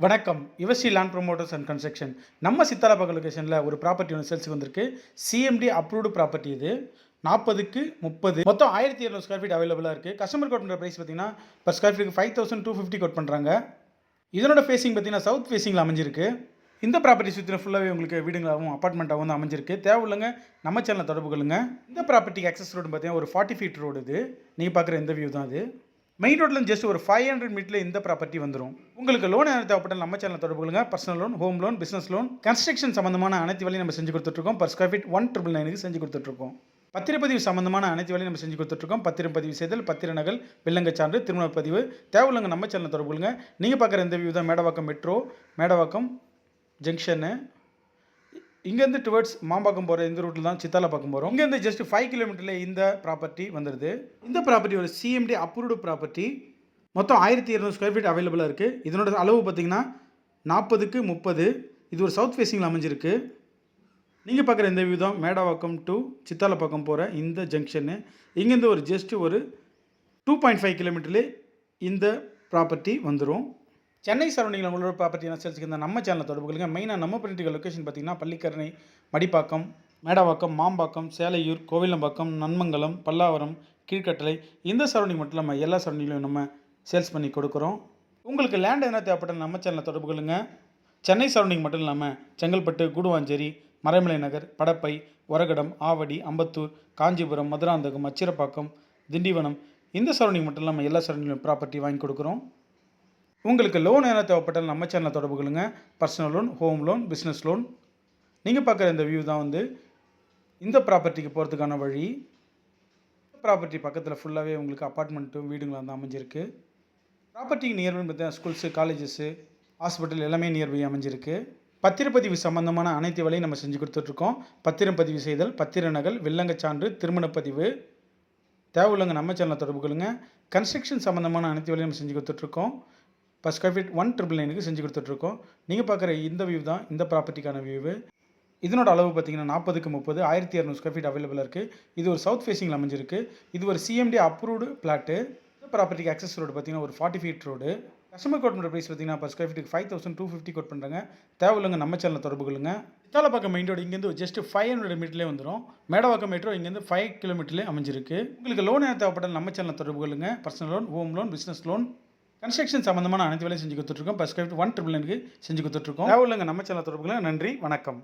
வணக்கம். Yuvasri land promoters and construction. நம்ம சித்தாலப்பாக்கம் லொகேஷனில் ஒரு ப்ராப்பர்ட்டி ஒன்று சேல்ஸுக்கு வந்திருக்கு. சிஎம்டி அப்ரூவ்டு ப்ராப்பர்ட்டி இது. 40க்கு 30 மொத்தம் 1200 ஸ்கொயர் ஃபீட் அவைலபிளாக இருக்குது. கஸ்டமர் கோட் பண்ணுற ப்ரைஸ் பார்த்தீங்கன்னா பர் ஸ்கொயர் ஃபீட்டுக்கு 5250 கோட் பண்ணுறாங்க. இதனோட ஃபேஸிங் பார்த்தீங்கன்னா சவுத் ஃபேஸிங்கில் அமைஞ்சிருக்கு. இந்த ப்ராப்பர்ட்டி சுற்றின ஃபுல்லாகவே உங்களுக்கு வீடுங்களாகவும் அப்பார்ட்மெண்ட்டாகவும் வந்து அமைஞ்சிருக்கு. தேவையில்லைங்க நம்ம சேனலில் தொடர்பு கொள்ளுங்க. இந்த ப்ராப்பர்ட்டிக்கு ஆக்சஸ் ரோடு பார்த்தீங்கன்னா ஒரு 40 ஃபீட் ரோடு. இது நீங்கள் பார்க்குற இந்த வியூ தான் அது. மெயின் ரோட்லேருந்து ஜஸ்ட் ஒரு 500 மீட்டரில் இந்த ப்ராப்பர்ட்டி வந்துடும். உங்களுக்கு லோன் என்ன தேவைப்பட்டால் நம்ம சேனல் தொடர்பு கொள்ளுங்க. Personal loan, home loan, business loan, construction சம்பந்தமான அனைத்து வேலையும் நம்ம செஞ்சு கொடுத்துட்ருக்கோம். பர் ஸ்கொயர் ஃபீட் 1999 செஞ்சு கொடுத்துட்ருக்கோம். பத்திரப்பதிவு சம்பந்தமான அனைத்து வேலையும் நம்ம செஞ்சு கொடுத்துட்ருக்கோம். பத்திரம் பதிவு செய்தல், பத்திர நகல், வில்லங்கச் சான்று, திருமண பதிவு தேவையில்லைங்க நம்ம சேனல் தொடர்பு கொள்ளுங்க. நீங்கள் பார்க்குற இந்த வியூ தான் மேடவாக்கம் மெட்ரோ, மேடவாக்கம் ஜங்ஷனு. இங்கேருந்து டுவர்ட்ஸ் மாம்பாக்கம் போகிற இந்த ரூட்டில் தான் சித்தாலப்பாக்கம் போகிறோம். இங்கேருந்து ஜஸ்ட் 5 கிலோமீட்டரில் இந்த ப்ராப்பர்ட்டி வந்துடுது. இந்த ப்ராப்பர்ட்டி ஒரு சிஎம்டி அப்ரூவ்டு ப்ராப்பர்ட்டி. மொத்தம் 1200 ஸ்கொயர் ஃபீட் அவைலபிளாக இருக்குது. இதனோட அளவு பார்த்திங்கன்னா 40க்கு 30. இது ஒரு சவுத் ஃபேஸிங்கில் அமைஞ்சிருக்கு. நீங்கள் பார்க்குற இந்த வியூ தான் மேடவாக்கம் டு சித்தாலப்பாக்கம் போகிற இந்த ஜங்ஷனு. இங்கேருந்து ஒரு ஜஸ்ட் ஒரு 2.5 கிலோமீட்டர்லேயே இந்த ப்ராப்பர்ட்டி வந்துடும். சென்னை சரௌண்டிங்கில் உங்களோட ப்ராப்பர்ட்டி நான் சேல்ஸுக்கு இந்த நம்ம சேனலில் தொடர்பு கொள்ளுங்க. மெயினாக நம்ம பிரிண்டிகல் லொக்கேஷன் பார்த்திங்கன்னா பள்ளிக்கரணை, மடிப்பாக்கம், மேடவாக்கம், மாம்பாக்கம், சேலையூர், கோவிலம்பாக்கம், நன்மங்கலம், பல்லாவரம், கீழ்கட்டளை இந்த சரௌண்டிங் மட்டும் நம்ம எல்லா சரௌண்டிங்லையும் நம்ம சேல்ஸ் பண்ணி கொடுக்குறோம். உங்களுக்கு லேண்ட் எதனா தேவைப்பட்டால் நம்ம சேனலில் தொடர்பு கொள்ளுங்க. சென்னை சரௌண்டிங் மட்டும் இல்லாமல் செங்கல்பட்டு, கூடுவாஞ்சேரி, மறைமலை நகர், படப்பை, ஒரகடம், ஆவடி, அம்பத்தூர், காஞ்சிபுரம், மதுராந்தகம், அச்சிரப்பாக்கம், திண்டிவனம் இந்த சரௌண்டிங் மட்டும் இல்லாமல் எல்லா சரௌண்டிங்லையும் ப்ராப்பர்ட்டி வாங்கி கொடுக்குறோம். உங்களுக்கு லோன் என்ன தேவைப்பட்டாலும் நம்ம சேனலில் தொடர்பு கொள்ளுங்க. Personal loan, home loan, business loan. நீங்கள் பார்க்குற இந்த வியூ தான் வந்து இந்த ப்ராப்பர்ட்டிக்கு போகிறதுக்கான வழி. ப்ராப்பர்ட்டி பக்கத்தில் ஃபுல்லாகவே உங்களுக்கு அப்பார்ட்மெண்ட்டும் வீடுங்களாக வந்து அமைஞ்சிருக்கு. ப்ராப்பர்ட்டிக்கு நியர்பை பார்த்தீங்கன்னா ஸ்கூல்ஸு, காலேஜஸ்ஸு, ஹாஸ்பிட்டல் எல்லாமே நியர்பை அமைஞ்சிருக்கு. பத்திரப்பதிவு சம்பந்தமான அனைத்து வேலையும் நம்ம செஞ்சு கொடுத்துட்ருக்கோம். பத்திரம் பதிவு செய்தல், பத்திர நகல், வில்லங்கச் சான்று, திருமணப்பதிவு தேவையில்லைங்க நம்ம சேனலில் தொடர்பு கொள்ளுங்க. கன்ஸ்ட்ரக்ஷன் சம்மந்தமான அனைத்து வேலையும் நம்ம செஞ்சு கொடுத்துட்ருக்கோம். பர் ஸ்கொயர் ஃபீட் 1999 செஞ்சு கொடுத்துட்ருக்கோம். நீங்கள் பார்க்குற இந்த வியூ தான் இந்த ப்ராப்பர்ட்டிக்கான வியூவு. இதனோட அளவு பார்த்தீங்கன்னா 40க்கு 30 1200 ஸ்கொயர் ஃபீட் அவைலபிளாக இருக்குது. இது ஒரு சவுத் ஃபேஸிங்கில் அமைஞ்சிருக்கு. இது ஒரு சிஎம்டி அப்ரூவ்டு பிளாட்டு. இந்த ப்ராப்பர்ட்டிக்கு ஆக்சஸ் ரோடு பார்த்தீங்கன்னா ஒரு 40 ஃபீட் ரோடு. கஸ்டமர் கோட் பண்ணுற ப்ரைஸ் பார்த்தீங்கன்னா பர் ஸ்கொயர் ஃபீட்டுக்கு 5250 கோட் பண்ணுறாங்க. தேவையில்லைங்க நம்ம சேனலில் தொடர்பு கொள்ளுங்க. சித்தாலப்பாக்கம் மெயின் ரோடு இங்கேருந்து ஜஸ்ட் 500 மீட்டர்லேயே வந்துடும். மேடவாக்கம் மெட்ரோ இங்கேருந்து 5 கிலோமீட்டர்லேயே அமைஞ்சிருக்கு. உங்களுக்கு லோன் என்ன தேவைப்பட்டால் நம்ம சேனலில் தொடர்பு கொள்ளுங்க. Personal loan, home loan, business loan, construction சம்பந்தமான அனைத்து வேலையும் செஞ்சு கொடுத்துட்ருக்கோம். பர் ஸ்கொயர் ஃபீட் 1999 செஞ்சு கொடுத்துட்ருக்கோம். தேவையில்லைங்க நம்ம சேனல் தொடர்புகளை. நன்றி, வணக்கம்.